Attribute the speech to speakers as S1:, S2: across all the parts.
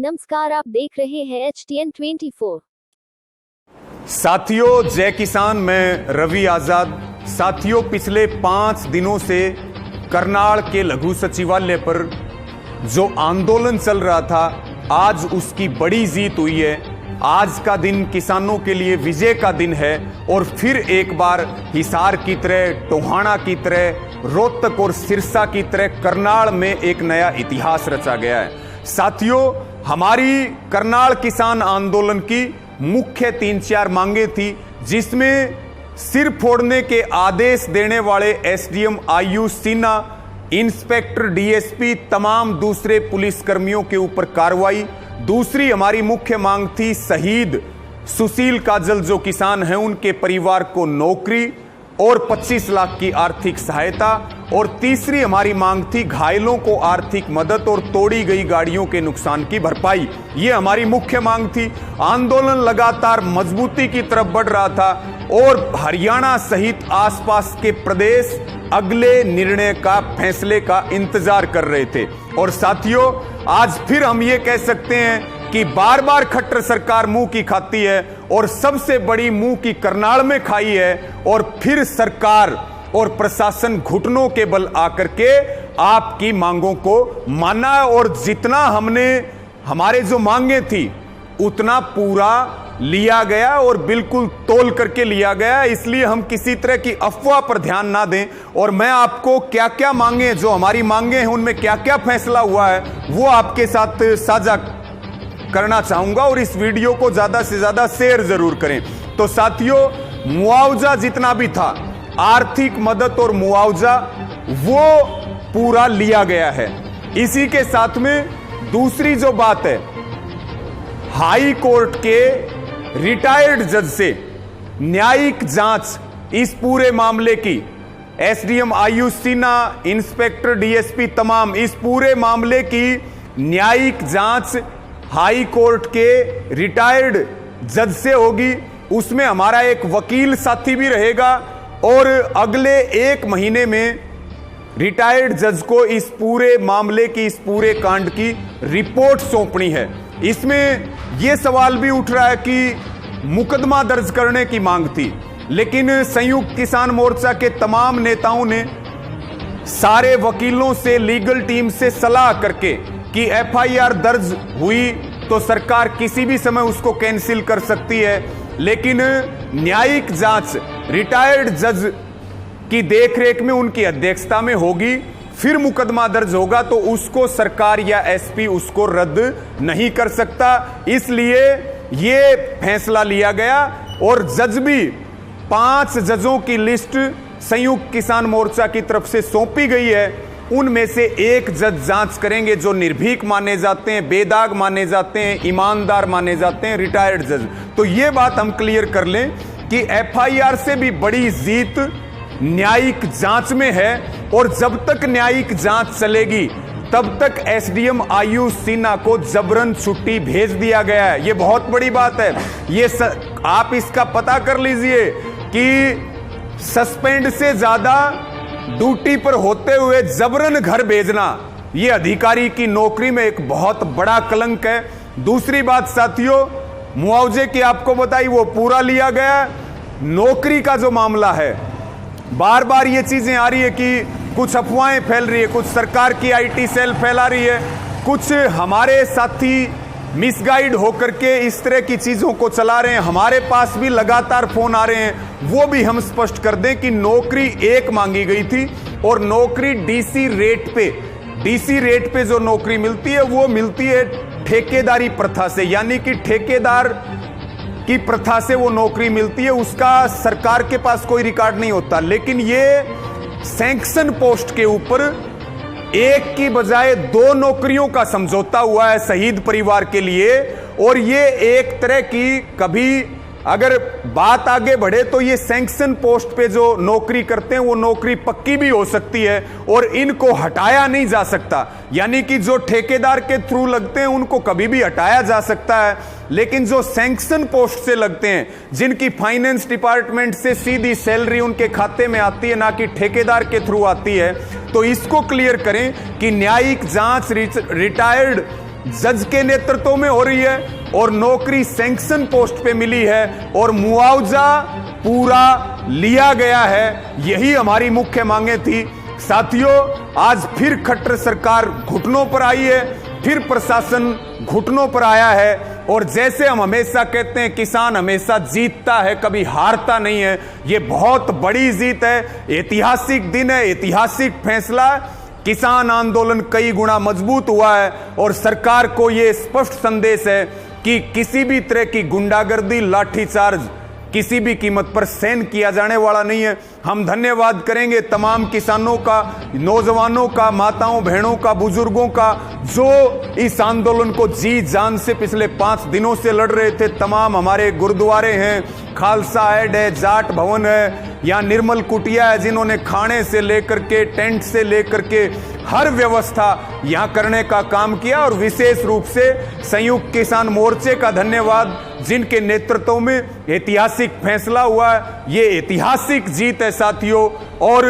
S1: नमस्कार, आप देख रहे हैं HTN 24।
S2: साथियों, जय किसान। मैं रवि आजाद। साथियों, पिछले 5 दिनों से करनाल के लघु सचिवालय पर जो आंदोलन चल रहा था, आज उसकी बड़ी जीत हुई है। आज का दिन किसानों के लिए विजय का दिन है और फिर एक बार हिसार की तरह, टोहाना की तरह, रोहतक और सिरसा की तरह करनाल में एक नया इतिहास रचा गया है। साथियों, हमारी करनाल किसान आंदोलन की मुख्य 3-4 मांगे थी, जिसमें सिर फोड़ने के आदेश देने वाले SDM Ayush Sinha, inspector DSP, तमाम दूसरे पुलिसकर्मियों के ऊपर कार्रवाई। दूसरी हमारी मुख्य मांग थी शहीद सुशील काजल जो किसान हैं उनके परिवार को नौकरी और 25 लाख की आर्थिक सहायता। और तीसरी हमारी मांग थी घायलों को आर्थिक मदद और तोड़ी गई गाड़ियों के नुकसान की भरपाई। ये हमारी मुख्य मांग थी। आंदोलन लगातार मजबूती की तरफ बढ़ रहा था और हरियाणा सहित आसपास के प्रदेश अगले निर्णय का, फैसले का इंतजार कर रहे थे। और साथियों, आज फिर हम ये कह सकते हैं कि बार बार खट्टर सरकार मुंह की खाती है और सबसे बड़ी मुंह की करनाल में खाई है। और फिर सरकार और प्रशासन घुटनों के बल आकर के आपकी मांगों को माना है और जितना हमने, हमारे जो मांगे थी उतना पूरा लिया गया और बिल्कुल तोल करके लिया गया। इसलिए हम किसी तरह की अफवाह पर ध्यान ना दें। और मैं आपको क्या क्या मांगे, जो हमारी मांगे हैं उनमें क्या क्या फैसला हुआ है, वो आपके साथ साझा करना चाहूंगा और इस वीडियो को ज्यादा से ज्यादा शेयर जरूर करें। तो साथियों, मुआवजा जितना भी था, आर्थिक मदद और मुआवजा, वो पूरा लिया गया है। इसी के साथ में दूसरी जो बात है, हाई कोर्ट के रिटायर्ड जज से न्यायिक जांच इस पूरे मामले की, SDM Ayush Sinha, inspector DSP, तमाम इस पूरे मामले की न्यायिक जांच हाई कोर्ट के रिटायर्ड जज से होगी। उसमें हमारा एक वकील साथी भी रहेगा और अगले 1 महीने में रिटायर्ड जज को इस पूरे मामले की, इस पूरे कांड की रिपोर्ट सौंपनी है। इसमें यह सवाल भी उठ रहा है कि मुकदमा दर्ज करने की मांग थी, लेकिन संयुक्त किसान मोर्चा के तमाम नेताओं ने सारे वकीलों से, लीगल टीम से सलाह करके कि एफआईआर दर्ज हुई तो सरकार किसी भी समय उसको कैंसिल कर सकती है, लेकिन न्यायिक जांच रिटायर्ड जज की देखरेख में, उनकी अध्यक्षता में होगी। फिर मुकदमा दर्ज होगा तो उसको सरकार या एसपी उसको रद्द नहीं कर सकता। इसलिए ये फैसला लिया गया और जज भी 5 जजों की लिस्ट संयुक्त किसान मोर्चा की तरफ से सौंपी गई है। उनमें से एक जज जांच करेंगे जो निर्भीक माने जाते हैं, बेदाग माने जाते हैं, ईमानदार माने जाते हैं, रिटायर्ड जज। तो ये बात हम क्लियर कर लें कि एफआईआर से भी बड़ी जीत न्यायिक जांच में है। और जब तक न्यायिक जांच चलेगी तब तक एसडीएम आयुष सिन्हा को जबरन छुट्टी भेज दिया गया है। ये बहुत बड़ी बात है। ये आप इसका पता कर लीजिए कि सस्पेंड से ज्यादा ड्यूटी पर होते हुए जबरन घर भेजना, यह अधिकारी की नौकरी में एक बहुत बड़ा कलंक है। दूसरी बात साथियों, मुआवजे की आपको बताई, वो पूरा लिया गया। नौकरी का जो मामला है, बार बार ये चीजें आ रही है कि कुछ अफवाहें फैल रही है, कुछ सरकार की आईटी सेल फैला रही है, कुछ हमारे साथी मिसगाइड होकर के इस तरह की चीजों को चला रहे हैं। हमारे पास भी लगातार फोन आ रहे हैं। वो भी हम स्पष्ट कर दें कि नौकरी एक मांगी गई थी और नौकरी डीसी रेट पे जो नौकरी मिलती है वो मिलती है ठेकेदारी प्रथा से, यानी कि ठेकेदार की प्रथा से वो नौकरी मिलती है। उसका सरकार के पास कोई रिकॉर्ड नहीं होता, लेकिन ये सैंक्शन पोस्ट के ऊपर एक की बजाय 2 नौकरियों का समझौता हुआ है शहीद परिवार के लिए। और ये एक तरह की, कभी अगर बात आगे बढ़े तो ये सैंक्शन पोस्ट पे जो नौकरी करते हैं वो नौकरी पक्की भी हो सकती है और इनको हटाया नहीं जा सकता। यानी कि जो ठेकेदार के थ्रू लगते हैं उनको कभी भी हटाया जा सकता है, लेकिन जो सैंक्शन पोस्ट से लगते हैं, जिनकी फाइनेंस डिपार्टमेंट से सीधी सैलरी उनके खाते में आती है, ना कि ठेकेदार के थ्रू आती है, तो इसको क्लियर करें कि न्यायिक जांच रिटायर्ड जज के नेतृत्व में हो रही है और नौकरी सैंक्शन पोस्ट पे मिली है और मुआवजा पूरा लिया गया है। यही हमारी मुख्य मांगे थी। साथियों, आज फिर खट्टर सरकार घुटनों पर आई है, फिर प्रशासन घुटनों पर आया है और जैसे हम हमेशा कहते हैं, किसान हमेशा जीतता है, कभी हारता नहीं है। ये बहुत बड़ी जीत है, ऐतिहासिक दिन है, ऐतिहासिक फैसला। किसान आंदोलन कई गुना मजबूत हुआ है और सरकार को यह स्पष्ट संदेश है कि किसी भी तरह की गुंडागर्दी, लाठीचार्ज किसी भी कीमत पर सहन किया जाने वाला नहीं है। हम धन्यवाद करेंगे तमाम किसानों का, नौजवानों का, माताओं बहनों का, बुजुर्गों का, जो इस आंदोलन को जी जान से पिछले 5 दिनों से लड़ रहे थे। तमाम हमारे गुरुद्वारे हैं, खालसा एड है, जाट भवन है, या निर्मल कुटिया है, जिन्होंने खाने से लेकर के, टेंट से लेकर के हर व्यवस्था यहां करने का काम किया। और विशेष रूप से संयुक्त किसान मोर्चे का धन्यवाद, जिनके नेतृत्व में ऐतिहासिक फैसला हुआ है। ये ऐतिहासिक जीत है साथियों। और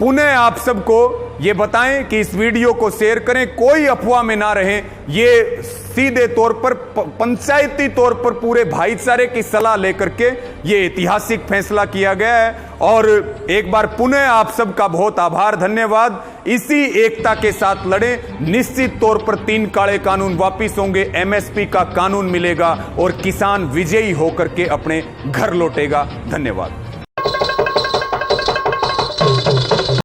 S2: पुनः आप सबको ये बताएं कि इस वीडियो को शेयर करें, कोई अफवाह में ना रहें। ये सीधे तौर पर पंचायती तौर पर पूरे भाईचारे की सलाह लेकर के ये ऐतिहासिक फैसला किया गया है। और एक बार पुनः आप सबका बहुत आभार, धन्यवाद। इसी एकता के साथ लड़े, निश्चित तौर पर 3 काले कानून वापिस होंगे, एमएसपी का कानून मिलेगा और किसान विजयी होकर के अपने घर लौटेगा। धन्यवाद।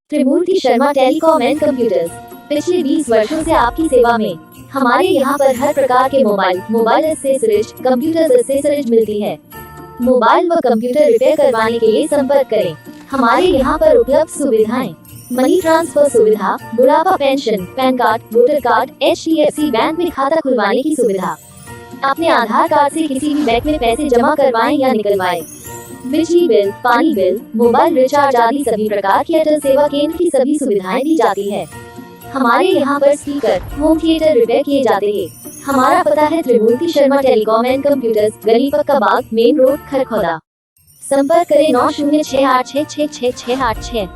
S1: त्रिमूर्ति शर्मा टेलीकॉम एंड कंप्यूटर्स पिछले 20 वर्षों से आपकी सेवा में। हमारे यहाँ पर हर प्रकार के मोबाइल एक्सेसरीज, कंप्यूटर एक्सेसरीज मिलती है। मोबाइल व कंप्यूटर रिपेयर करवाने के लिए संपर्क करें। हमारे यहाँ पर उपलब्ध सुविधाएं: मनी ट्रांसफर सुविधा, बुढ़ापा pension, pan card, voter card, HDFC bank में खाता खुलवाने की सुविधा। अपने आधार कार्ड से किसी भी बैंक में पैसे जमा करवाएं या निकलवाएं। बिजली बिल, पानी बिल, मोबाइल रिचार्ज आदि सभी प्रकार की अटल सेवा केंद्र की सभी सुविधाएं दी जाती है। हमारे यहाँ पर स्पीकर, होम थिएटर रिपेयर किए जाते हैं। हमारा पता है त्रिमूर्ति शर्मा टेलीकॉम एंड कंप्यूटर्स, गली पक्का बाग, मेन रोड, खरखौदा। संपर्क करें 9068666686।